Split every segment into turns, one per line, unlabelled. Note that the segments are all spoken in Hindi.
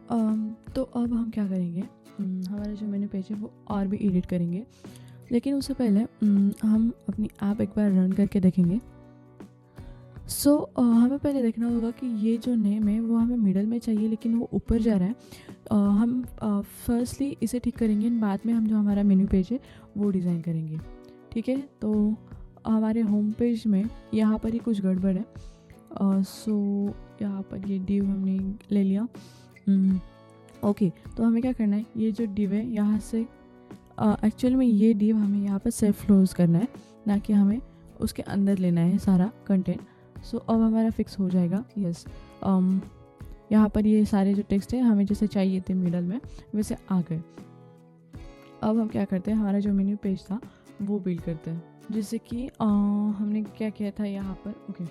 तो अब हम क्या करेंगे, हमारा जो मेन्यू पेज है वो और भी एडिट करेंगे, लेकिन उससे पहले हम अपनी ऐप एक बार रन करके देखेंगे। हमें पहले देखना होगा कि ये जो नेम है वो हमें मिडल में चाहिए, लेकिन वो ऊपर जा रहा है। हम फर्स्टली इसे ठीक करेंगे, बाद में हम जो हमारा मेन्यू पेज है वो डिज़ाइन करेंगे। ठीक है, तो हमारे होम पेज में यहाँ पर ही कुछ गड़बड़ है। यहाँ पर ये डिव हमने ले लिया। ओके, तो हमें क्या करना है, ये जो डिव है यहाँ से एक्चुअल में ये डिव हमें यहाँ पर सेल्फ क्लोज करना है, ना कि हमें उसके अंदर लेना है सारा कंटेंट। अब हमारा फिक्स हो जाएगा। यस, यहाँ पर ये सारे जो टेक्स्ट है हमें जैसे चाहिए थे मिडल में वैसे आ गए। अब हम क्या करते हैं, हमारा जो मेन्यू पेज था वो बिल्ड करते हैं, जैसे कि हमने क्या किया था यहाँ पर। ओके,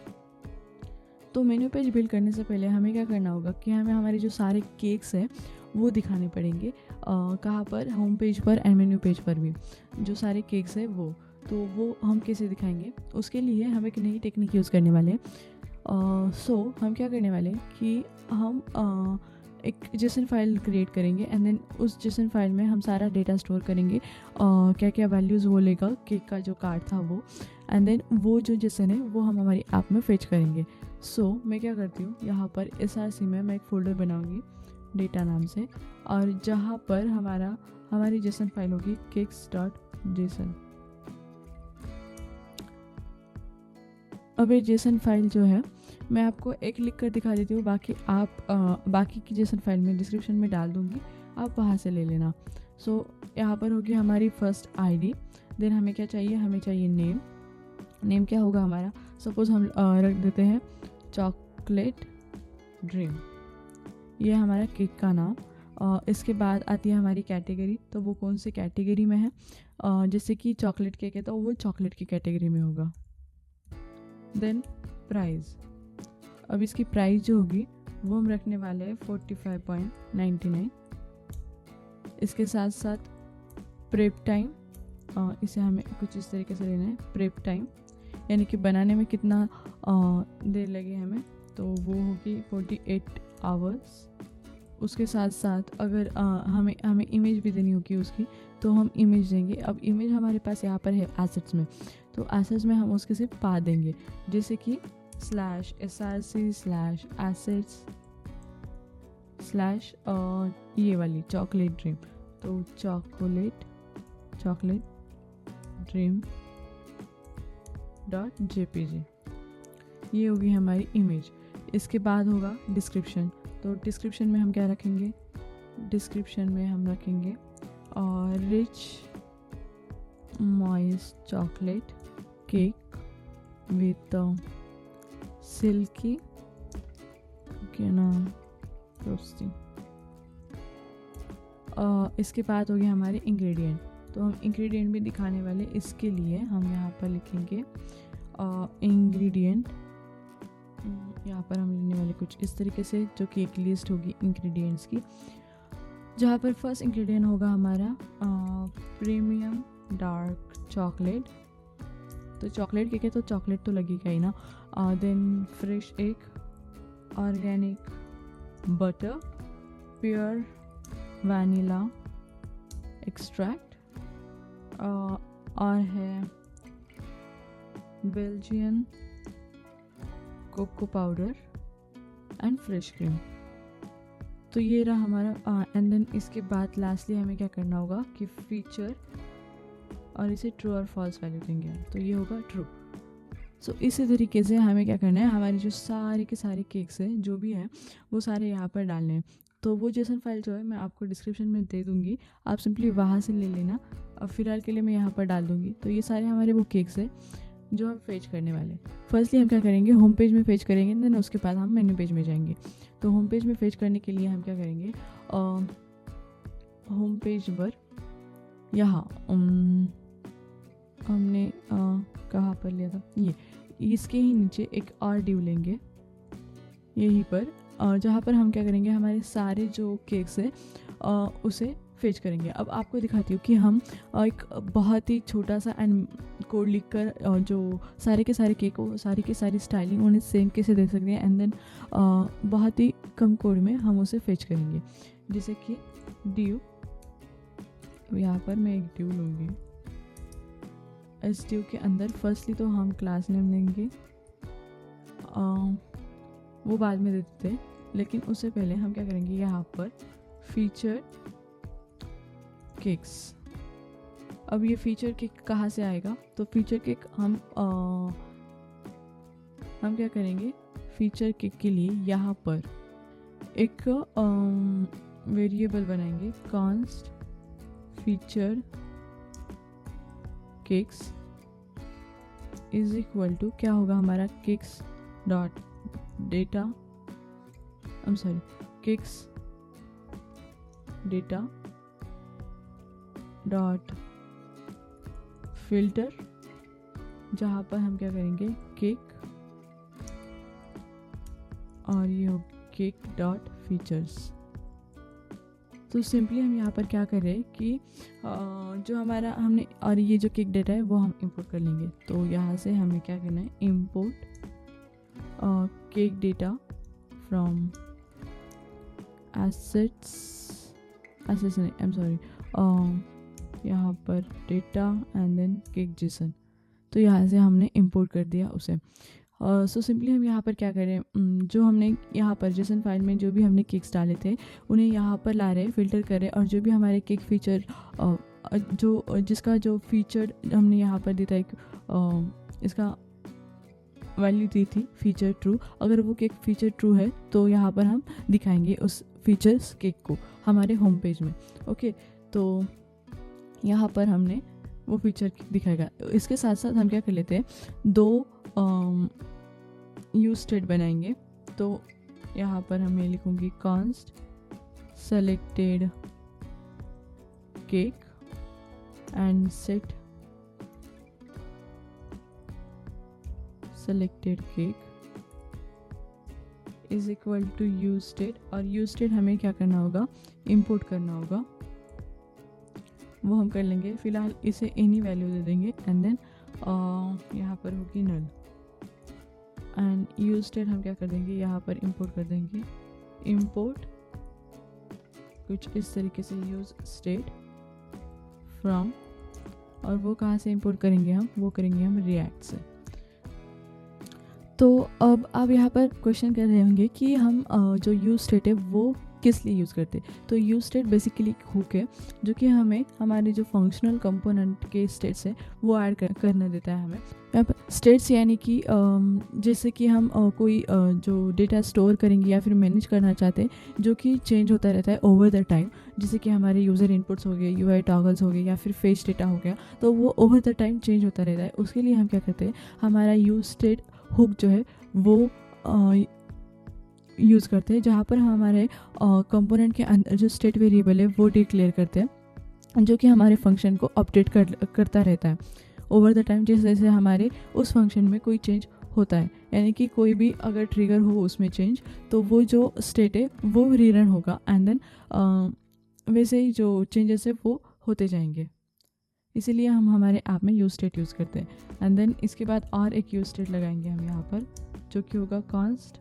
तो मेन्यू पेज बिल्ड करने से पहले हमें क्या करना होगा कि हमें हमारे जो सारे केक्स हैं वो दिखाने पड़ेंगे। कहाँ पर, होम पेज पर एंड मेन्यू पेज पर भी जो सारे केक्स हैं वो हम कैसे दिखाएंगे, उसके लिए हम एक नई टेक्निक यूज़ करने वाले हैं। हम क्या करने वाले हैं कि हम एक जेसन फाइल क्रिएट करेंगे एंड देन उस जेसन फाइल में हम सारा डेटा स्टोर करेंगे, क्या क्या वैल्यूज़ वो लेगा केक का जो कार्ड था वो, एंड देन वो जो जेसन है वो हम हमारी ऐप में फेच करेंगे। मैं क्या करती हूँ, यहाँ पर SRC में मैं एक फ़ोल्डर बनाऊँगी डेटा नाम से, और जहाँ पर हमारी जेसन फाइल होगी cakes.json। अब ये जेसन फाइल जो है मैं आपको एक लिख कर दिखा देती हूँ, बाकी आप बाकी की जेसन फाइल में डिस्क्रिप्शन में डाल दूँगी, आप वहाँ से ले लेना। यहाँ पर होगी हमारी फर्स्ट ID, देन हमें क्या चाहिए, हमें चाहिए नेम क्या होगा हमारा, सपोज़ हम रख देते हैं चॉकलेट ड्रीम, ये हमारा केक का नाम। इसके बाद आती है हमारी कैटेगरी, तो वो कौन सी कैटेगरी में है, जैसे कि चॉकलेट केक है तो वो चॉकलेट की कैटेगरी में होगा। देन प्राइस, अब इसकी प्राइस जो होगी वो हम रखने वाले हैं 45.99। इसके साथ साथ प्रेप टाइम, इसे हमें कुछ इस तरीके से लेना है, प्रेप टाइम यानी कि बनाने में कितना देर लगे हमें, तो वो होगी 48 आवर्स। उसके साथ साथ अगर हमें इमेज भी देनी होगी उसकी, तो हम इमेज देंगे। अब इमेज हमारे पास यहाँ पर है एसेट्स में, तो एसेट्स में हम उसके सिर्फ पा देंगे, जैसे कि /src/assets/ ये वाली चॉकलेट ड्रीम, तो चॉकलेट ड्रीम .jpg, ये होगी हमारी इमेज। इसके बाद होगा डिस्क्रिप्शन, तो डिस्क्रिप्शन में हम क्या रखेंगे, डिस्क्रिप्शन में हम रखेंगे rich moist chocolate cake with silky frosting. इसके बाद हो गया हमारे इंग्रेडिएंट, तो हम इंग्रेडिएंट भी दिखाने वाले, इसके लिए हम यहाँ पर लिखेंगे इंग्रेडिएंट। यहाँ पर हम लेने वाले कुछ इस तरीके से, जो कि एक लिस्ट होगी इंग्रेडिएंट्स की, जहाँ पर फर्स्ट इंग्रेडिएंट होगा हमारा प्रीमियम डार्क चॉकलेट, तो चॉकलेट केक है तो चॉकलेट तो लगेगा ही ना। Then fresh egg, organic butter, pure vanilla extract, और है Belgian cocoa powder and fresh cream. तो ये रहा हमारा। एंड देन इसके बाद लास्टली हमें क्या करना होगा कि फीचर, और इसे ट्रू और फॉल्स वैल्यू देंगे, तो ये होगा ट्रू। इसी तरीके से हमें क्या करना है, हमारी जो सारे के सारे केक्स हैं जो भी हैं वो सारे यहाँ पर डालने हैं। तो वो जेसन फाइल जो है मैं आपको डिस्क्रिप्शन में दे दूँगी, आप सिंपली वहाँ से ले लेना। अब फ़िलहाल के लिए मैं यहाँ पर डाल दूँगी। तो ये सारे हमारे वो केक्स हैं जो हम फेच करने वाले। फर्स्टली हम क्या करेंगे, होम पेज में फेच करेंगे, देन उसके बाद हम मेन्यू पेज में जाएंगे। तो होम पेज में फेच करने के लिए हम क्या करेंगे, होम पेज पर यहाँ हमने कहाँ पर लिया था, ये इसके ही नीचे एक और डिव लेंगे यहीं पर, जहाँ पर हम क्या करेंगे, हमारे सारे जो केक्स हैं उसे फेच करेंगे। अब आपको दिखाती हूँ कि हम एक बहुत ही छोटा सा एंड कोड लिख कर जो सारे के सारे केक को सारी की सारी स्टाइलिंग उन्हें सेम कैसे दे सकते हैं, एंड देन बहुत ही कम कोड में हम उसे फेच करेंगे। जैसे कि ड्यू, यहाँ पर मैं एक ड्यू लूँगी। इस ड्यू के अंदर फर्स्टली तो हम क्लास नेम देंगे, वो बाद में दे देते हैं, लेकिन उससे पहले हम क्या करेंगे, यहाँ पर फीचर केक्स। अब ये फीचर केक कहाँ से आएगा, तो फीचर केक हम क्या करेंगे, फीचर केक के लिए यहाँ पर एक वेरिएबल बनाएंगे, const feature cakes is equal to क्या होगा हमारा, cakes dot data, cakes data dot filter, जहाँ पर हम क्या करेंगे, केक, और ये हो केक डॉट फीचर्स। तो सिंपली हम यहाँ पर क्या कर रहे हैं कि जो हमारा हमने, और ये जो केक डेटा है वो हम इंपोर्ट कर लेंगे। तो यहाँ से हमें क्या करना है, इंपोर्ट केक डेटा फ्रॉम यहाँ पर data and then cake JSON. तो यहाँ से हमने इंपोर्ट कर दिया उसे। सो सिंपली हम यहाँ पर क्या करें, जो हमने यहाँ पर जेसन फाइल में जो भी हमने केक्स डाले थे उन्हें यहाँ पर ला रहे, फिल्टर कर रहे, और जो भी हमारे केक फीचर जो जिसका जो फीचर हमने यहाँ पर दिया था, इसका वैल्यू दी थी फीचर ट्रू, अगर वो केक फीचर ट्रू है तो यहाँ पर हम दिखाएंगे उस फीचर्स केक को हमारे होम पेज में। ओके, तो यहाँ पर हमने वो फीचर दिखाएगा। इसके साथ साथ हम क्या कर लेते हैं, दो यूज स्टेट बनाएंगे। तो यहाँ पर हमें लिखूंगी const selected cake and set selected cake is equal to use state, और यूज स्टेट हमें क्या करना होगा, इंपोर्ट करना होगा, वो हम कर लेंगे। फिलहाल इसे एनी वैल्यू दे देंगे, एंड देन यहाँ पर होगी नल, एंड यूज स्टेट हम क्या कर देंगे, यहाँ पर इंपोर्ट कर देंगे, इंपोर्ट कुछ इस तरीके से यूज स्टेट फ्रॉम, और वो कहाँ से इंपोर्ट करेंगे हम, वो करेंगे हम रिएक्ट से। तो अब यहाँ पर क्वेश्चन कर रहे होंगे कि हम जो यूज स्टेट है वो किस लिए यूज़ करते हैं। तो यूज स्टेट बेसिकली हुक है जो कि हमें हमारे जो फंक्शनल कंपोनेंट के स्टेट्स है वो ऐड करना देता है हमें। यहाँ पर स्टेट्स यानी कि जैसे कि हम कोई जो डेटा स्टोर करेंगे या फिर मैनेज करना चाहते हैं जो कि चेंज होता रहता है ओवर द टाइम, जैसे कि हमारे यूज़र इनपुट्स हो गए, यूआई टॉगल्स हो गए या फिर फेस डेटा हो गया, तो वो ओवर द टाइम चेंज होता रहता है। उसके लिए हम क्या करते हैं, हमारा यूज स्टेट हुक जो है वो यूज़ करते हैं, जहाँ पर हम हमारे कंपोनेंट के अंदर जो स्टेट वेरिएबल है वो डिक्लेयर करते हैं जो कि हमारे फंक्शन को अपडेट करता रहता है ओवर द टाइम, जैसे जैसे हमारे उस फंक्शन में कोई चेंज होता है। यानी कि कोई भी अगर ट्रिगर हो उसमें चेंज, तो वो जो स्टेट है वो रीरन होगा, एंड देन वैसे ही जो चेंजेस है वो होते जाएंगे। इसीलिए हम हमारे ऐप में यूज स्टेट यूज़ करते हैं। एंड देन इसके बाद और एक यूज स्टेट लगाएंगे हम यहाँ पर, जो कि होगा कॉन्स्ट।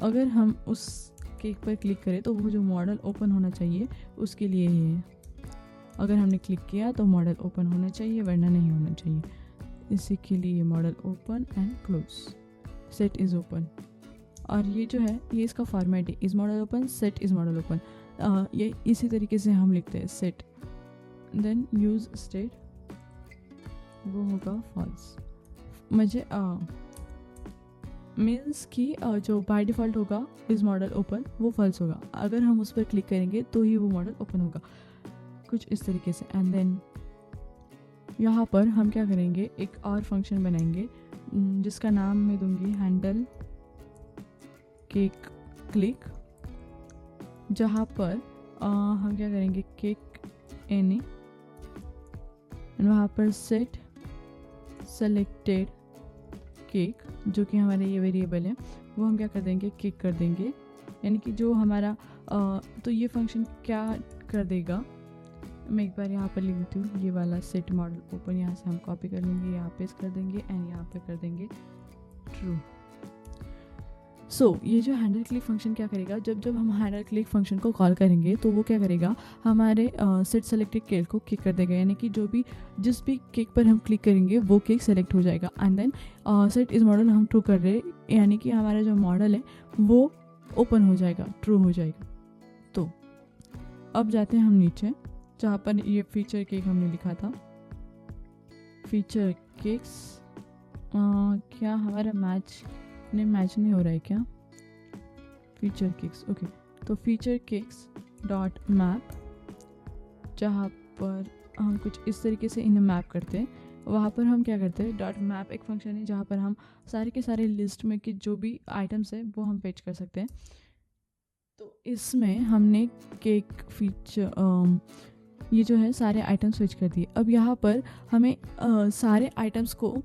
अगर हम उस केक पर क्लिक करें तो वो जो मॉडल ओपन होना चाहिए उसके लिए ही है। अगर हमने क्लिक किया तो मॉडल ओपन होना चाहिए, वरना नहीं होना चाहिए। इसी के लिए model open and close, set is open. और ये जो है ये इसका फॉर्मेट है, is model open, set is model open. ये इसी तरीके से हम लिखते हैं, सेट देन यूज स्टेट वो होगा फॉल्स। मुझे मीन्स कि जो बाय डिफ़ॉल्ट होगा इस मॉडल ओपन वो फॉल्स होगा, अगर हम उस पर क्लिक करेंगे तो ही वो मॉडल ओपन होगा, कुछ इस तरीके से। एंड देन यहाँ पर हम क्या करेंगे, एक और फंक्शन बनाएंगे जिसका नाम मैं दूंगी हैंडल केक क्लिक, जहाँ पर हम क्या करेंगे, केक एनी, वहाँ पर सेट सेलेक्टेड केक जो कि हमारे ये वेरिएबल है वो हम क्या कर देंगे, केक कर देंगे। यानी कि जो हमारा तो ये फंक्शन क्या कर देगा। मैं एक बार यहाँ पर लिख देती हूँ, ये वाला सेट मॉडल ओपन, यहाँ से हम कॉपी कर लेंगे, यहाँ पेस्ट कर देंगे एंड यहाँ पे कर देंगे ट्रू। ये जो हैंडल क्लिक फंक्शन क्या करेगा, जब जब हम हैंडल क्लिक फंक्शन को कॉल करेंगे तो वो क्या करेगा, हमारे सेट सेलेक्टेड केक को क्लिक कर देगा, यानी कि जिस भी केक पर हम क्लिक करेंगे वो केक सेलेक्ट हो जाएगा। एंड देन सेट इस मॉडल हम ट्रू कर रहे हैं, यानी कि हमारा जो मॉडल है वो ओपन हो जाएगा, ट्रू हो जाएगा। तो अब जाते हैं हम नीचे जहाँ पर ये फीचर केक हमने लिखा था, फीचर केक्स। क्या हमारा मैच नहीं हो रहा है क्या, फीचर केक्स, ओके। तो फीचर केक्स डॉट मैप, जहाँ पर हम कुछ इस तरीके से इन्हें मैप करते हैं, वहाँ पर हम क्या करते हैं, डॉट मैप एक फंक्शन है जहाँ पर हम सारे के सारे लिस्ट में कि जो भी आइटम्स है वो हम फेच कर सकते हैं। तो इसमें हमने केक फीचर ये जो है सारे आइटम्स फेच कर दिए। अब यहाँ पर हमें सारे आइटम्स को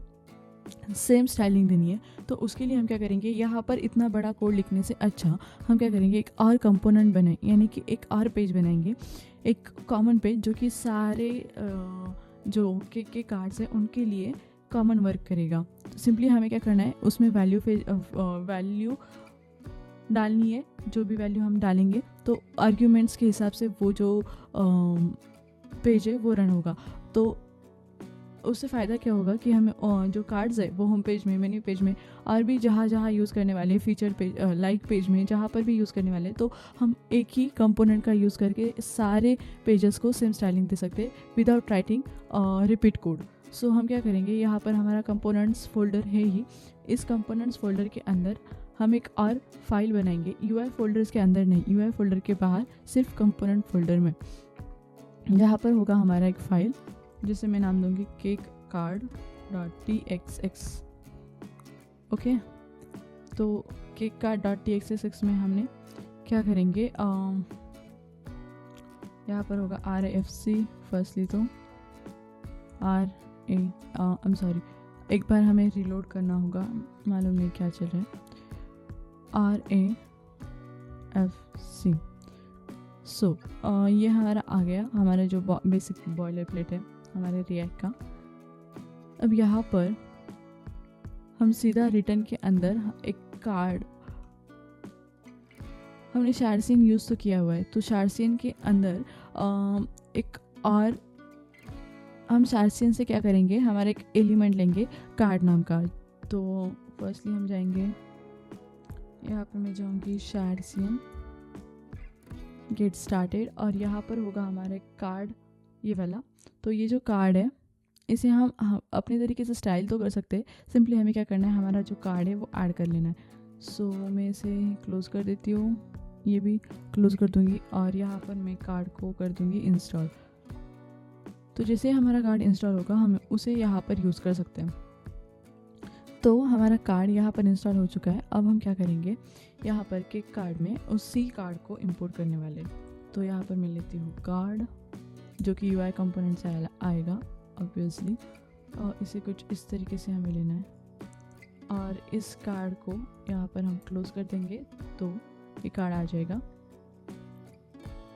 सेम स्टाइलिंग देनी है, तो उसके लिए हम क्या करेंगे, यहाँ पर इतना बड़ा कोड लिखने से अच्छा हम क्या करेंगे, एक और कंपोनेंट बनाए, यानी कि एक और पेज बनाएंगे, एक कॉमन पेज जो कि सारे जो केक के कार्ड्स हैं उनके लिए कॉमन वर्क करेगा। तो सिंपली हमें क्या करना है, उसमें वैल्यू डालनी है, जो भी वैल्यू हम डालेंगे तो आर्ग्यूमेंट्स के हिसाब से वो जो पेज है वो रन होगा। तो उससे फ़ायदा क्या होगा कि हमें जो कार्ड्स है वो होम पेज में, मेन्यू पेज में और भी जहाँ जहाँ यूज़ करने वाले, फीचर पेज, लाइक पेज में जहाँ पर भी यूज़ करने वाले, तो हम एक ही कंपोनेंट का यूज़ करके सारे पेजेस को सेम स्टाइलिंग दे सकते हैं विदाउट राइटिंग रिपीट कोड। सो हम क्या करेंगे, यहाँ पर हमारा कंपोनेंट्स फोल्डर है ही, इस कंपोनेंट्स फोल्डर के अंदर हम एक और फाइल बनाएंगे, UI फोल्डर्स के अंदर नहीं, UI फोल्डर के बाहर, सिर्फ कंपोनेंट फोल्डर में। यहाँ पर होगा हमारा एक फ़ाइल जिसे मैं नाम दूंगी केक कार्ड .txx, ओके। तो केक कार्ड .txx में हमने क्या करेंगे, यहाँ पर होगा RFC फर्स्टली, तो एक बार हमें रिलोड करना होगा, मालूम नहीं क्या चल रहा है, RAFC। ये हमारा आ गया, हमारा जो बेसिक बॉयलर प्लेट है हमारे रिएक्ट का। अब यहाँ पर हम सीधा रिटर्न के अंदर एक कार्ड, हमने शार्सियन यूज़ तो किया हुआ है, तो शार्सियन के अंदर एक और हम शार्सियन से क्या करेंगे, हमारा एक एलिमेंट लेंगे कार्ड नाम का। तो फर्स्टली हम जाएंगे, यहाँ पर मैं जाऊँगी शार्सियन गेट स्टार्टेड, और यहाँ पर होगा हमारा कार्ड ये वाला। तो ये जो कार्ड है इसे हम अपने तरीके से स्टाइल तो कर सकते हैं, सिंपली हमें क्या करना है, हमारा जो कार्ड है वो ऐड कर लेना है। मैं इसे क्लोज़ कर देती हूँ, ये भी क्लोज़ कर दूँगी, और यहाँ पर मैं कार्ड को कर दूँगी इंस्टॉल। तो जैसे हमारा कार्ड इंस्टॉल होगा हम उसे यहाँ पर यूज़ कर सकते हैं। तो हमारा कार्ड यहाँ पर इंस्टॉल हो चुका है। अब हम क्या करेंगे, यहाँ पर केक कार्ड में उसी कार्ड को इंपोर्ट करने वाले। तो यहाँ पर मैं लेती हूँ कार्ड, जो कि UI कंपोनेंट से आएगा ऑब्वियसली, और इसे कुछ इस तरीके से हमें लेना है, और इस कार्ड को यहाँ पर हम क्लोज कर देंगे तो ये कार्ड आ जाएगा,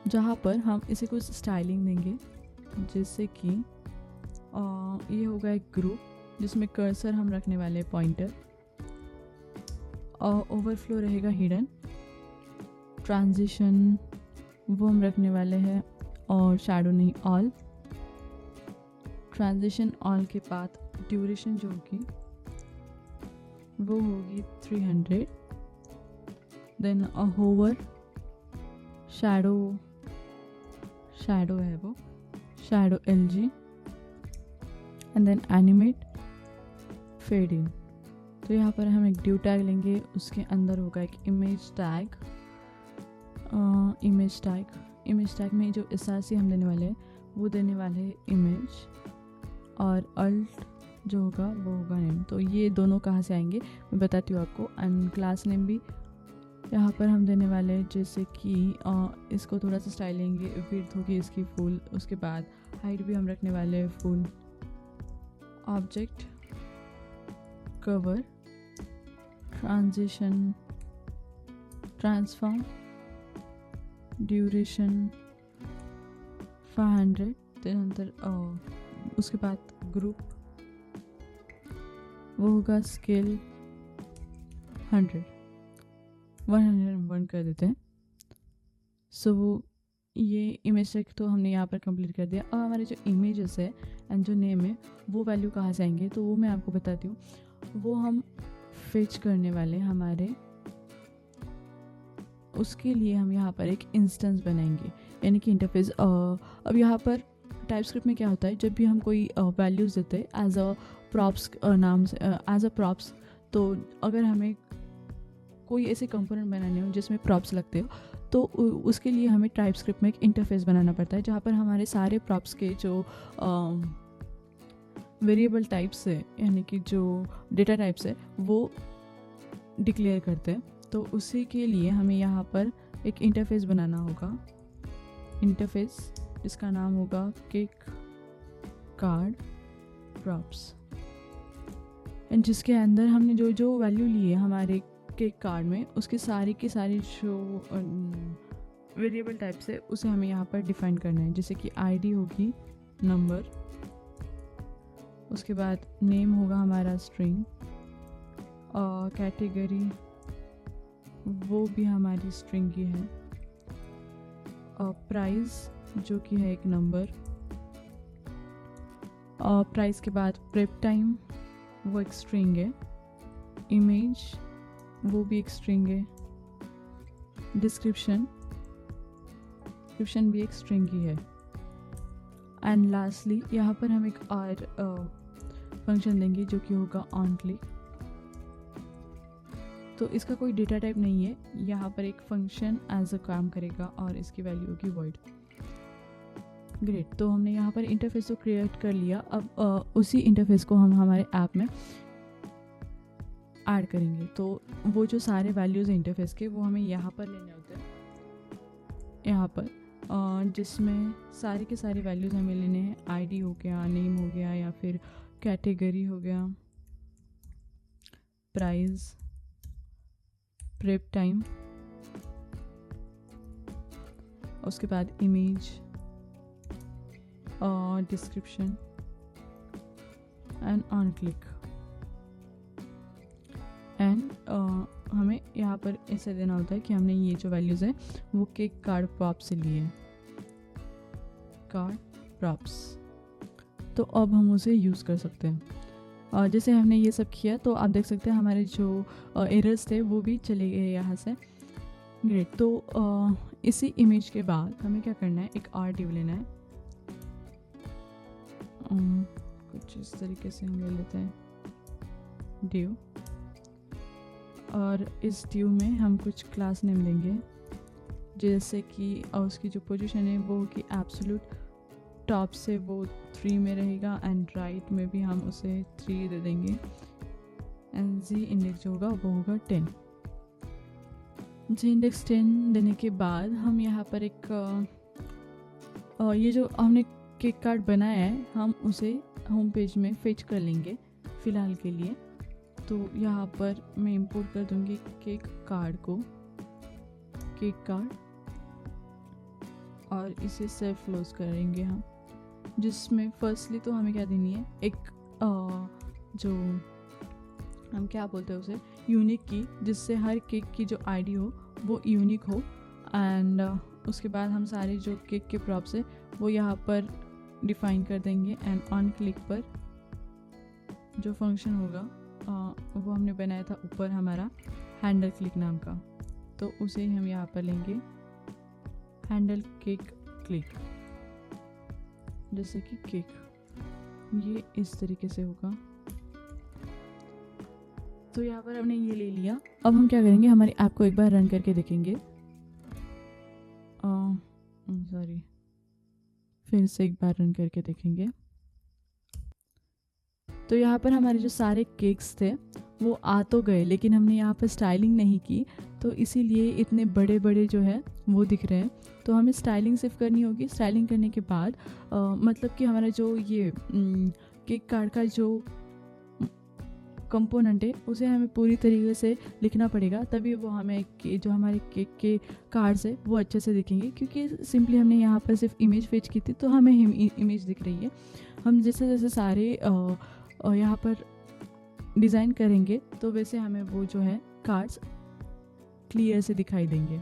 जहाँ पर हम इसे कुछ स्टाइलिंग देंगे, जैसे कि ये होगा एक ग्रुप जिसमें कर्सर हम रखने वाले पॉइंटर, और ओवरफ्लो रहेगा हिडन, ट्रांजिशन वो हम रखने वाले हैं, और शैडो नहीं ऑल। ट्रांजिशन ऑल के बाद ड्यूरेशन जो होगी वो होगी 300, देन होवर शैडो है वो shadow LG, and then animate fade in. तो यहाँ पर हम एक ड्यू टैग लेंगे, उसके अंदर होगा एक इमेज टैग। इमेज टैग में जो SRC हम देने वाले हैं वो देने वाले हैं इमेज, और अल्ट जो होगा वो होगा नेम। तो ये दोनों कहाँ से आएंगे मैं बताती हूँ आपको। एंड क्लास नेम भी यहाँ पर हम देने वाले हैं, जैसे कि इसको थोड़ा सा स्टाइल लेंगे, विड्थ होगी इसकी फुल, उसके बाद हाइट भी हम रखने वाले हैं full. Object cover transition transform duration 500, त्यानंतर उसके बाद ग्रुप वो होगा स्केल 101 कर देते हैं। सो ये इमेज टेक तो हमने यहाँ पर कंप्लीट कर दिया। अब हमारे जो इमेजेस है एंड जो नेम है वो वैल्यू कहाँ से आएंगे, तो वो मैं आपको बताती हूँ। वो हम फेच करने वाले हमारे, उसके लिए हम यहाँ पर एक इंस्टेंस बनाएंगे, यानी कि इंटरफेस। अब यहाँ पर टाइपस्क्रिप्ट में क्या होता है, जब भी हम कोई वैल्यूज़ देते हैं एज अ प्रॉप्स नाम से, एज अ प्रॉप्स, तो अगर हमें कोई ऐसे कंपोनेंट बनाने हो जिसमें प्रॉप्स लगते हो, तो उसके लिए हमें टाइपस्क्रिप्ट में एक इंटरफेस बनाना पड़ता है, जहाँ पर हमारे सारे प्रॉप्स के जो वेरिएबल टाइप्स है, यानी कि जो डेटा टाइप्स है, वो डिक्लेयर करते हैं। तो उसी के लिए हमें यहाँ पर एक इंटरफेस बनाना होगा, इंटरफेस जिसका नाम होगा केक कार्ड प्रॉप्स, एंड जिसके अंदर हमने जो जो वैल्यू ली है हमारे केक कार्ड में, उसके सारी की सारी जो वेरिएबल टाइप्स है उसे हमें यहाँ पर डिफाइन करना है। जैसे कि आईडी होगी नंबर, उसके बाद नेम होगा हमारा स्ट्रिंग, और कैटेगरी वो भी हमारी स्ट्रिंग की है, और प्राइस जो कि है एक नंबर, और प्राइस के बाद प्रेप टाइम वो एक स्ट्रिंग है, इमेज वो भी एक स्ट्रिंग है, डिस्क्रिप्शन भी एक स्ट्रिंग ही है, एंड लास्टली यहाँ पर हम एक और फंक्शन देंगे जो कि होगा ऑन क्लिक। तो इसका कोई डेटा टाइप नहीं है, यहाँ पर एक फंक्शन एज अ काम करेगा और इसकी वैल्यू होगी वॉइड। ग्रेट, तो हमने यहाँ पर इंटरफेस तो क्रिएट कर लिया। अब उसी इंटरफेस को हम हमारे ऐप में ऐड करेंगे। तो वो जो सारे वैल्यूज़ इंटरफेस के वो हमें यहाँ पर लेने होते हैं, यहाँ पर जिसमें सारे के सारे वैल्यूज़ हमें लेने हैं। आईडी हो गया, नेम हो गया, या फिर कैटेगरी हो गया, प्राइस, प्रेप टाइम, उसके बाद इमेज और description and on click. And हमें यहाँ पर ऐसे देना होता है कि हमने ये जो वैल्यूज़ है वो केक कार्ड प्रॉप से लिए हैं, कार्ड प्रॉप्स। तो अब हम उसे यूज़ कर सकते हैं। और जैसे हमने ये सब किया तो आप देख सकते हैं हमारे जो एरर्स थे वो भी चले गए यहाँ से। ग्रेट, तो इसी इमेज के बाद हमें क्या करना है, एक और डिव लेना है। कुछ इस तरीके से हम ले लेते हैं डिव, और इस डिव में हम कुछ क्लास नेम देंगे, जैसे कि उसकी जो पोजीशन है वो कि एब्सोल्यूट टॉप से वो 3 में रहेगा, एंड राइट में भी हम उसे 3 दे देंगे, एंड जी इंडेक्स जो होगा वो होगा 10। जी इंडेक्स 10 देने के बाद हम यहाँ पर एक ये जो हमने केक कार्ड बनाया है हम उसे होम पेज में फेच कर लेंगे फ़िलहाल के लिए। तो यहाँ पर मैं इंपोर्ट कर दूँगी केक कार्ड को, केक कार्ड, और इसे सेल्फ क्लोज करेंगे हम, जिसमें फर्स्टली तो हमें क्या देनी है, एक जो हम क्या बोलते हैं उसे, यूनिक की, जिससे हर केक की जो आईडी हो वो यूनिक हो। एंड उसके बाद हम सारे जो केक के प्रॉप्स है वो यहाँ पर डिफाइन कर देंगे, एंड ऑन क्लिक पर जो फंक्शन होगा वो हमने बनाया था ऊपर हमारा हैंडल क्लिक नाम का, तो उसे ही हम यहाँ पर लेंगे, हैंडल केक क्लिक, जैसे कि केक, ये इस तरीके से होगा। तो यहाँ पर हमने ये ले लिया। अब हम क्या करेंगे, हमारे ऐप को एक बार रन करके देखेंगे। सॉरी, फिर से एक बार रन करके देखेंगे। तो यहाँ पर हमारे जो सारे केक्स थे वो आ तो गए, लेकिन हमने यहाँ पर स्टाइलिंग नहीं की, तो इसीलिए इतने बड़े बड़े जो है वो दिख रहे हैं। तो हमें स्टाइलिंग सिर्फ करनी होगी। स्टाइलिंग करने के बाद मतलब कि हमारा जो ये केक कार्ड का जो कंपोनेंट है उसे हमें पूरी तरीके से लिखना पड़ेगा, तभी वो हमें जो हमारे केक के कार्ड्स है वो अच्छे से दिखेंगे। क्योंकि सिंपली हमने यहाँ पर सिर्फ इमेज फेच की थी तो हमें इमेज दिख रही है। हम जैसे जैसे सारे यहाँ पर डिज़ाइन करेंगे तो वैसे हमें वो जो है कार्ड्स क्लियर से दिखाई देंगे।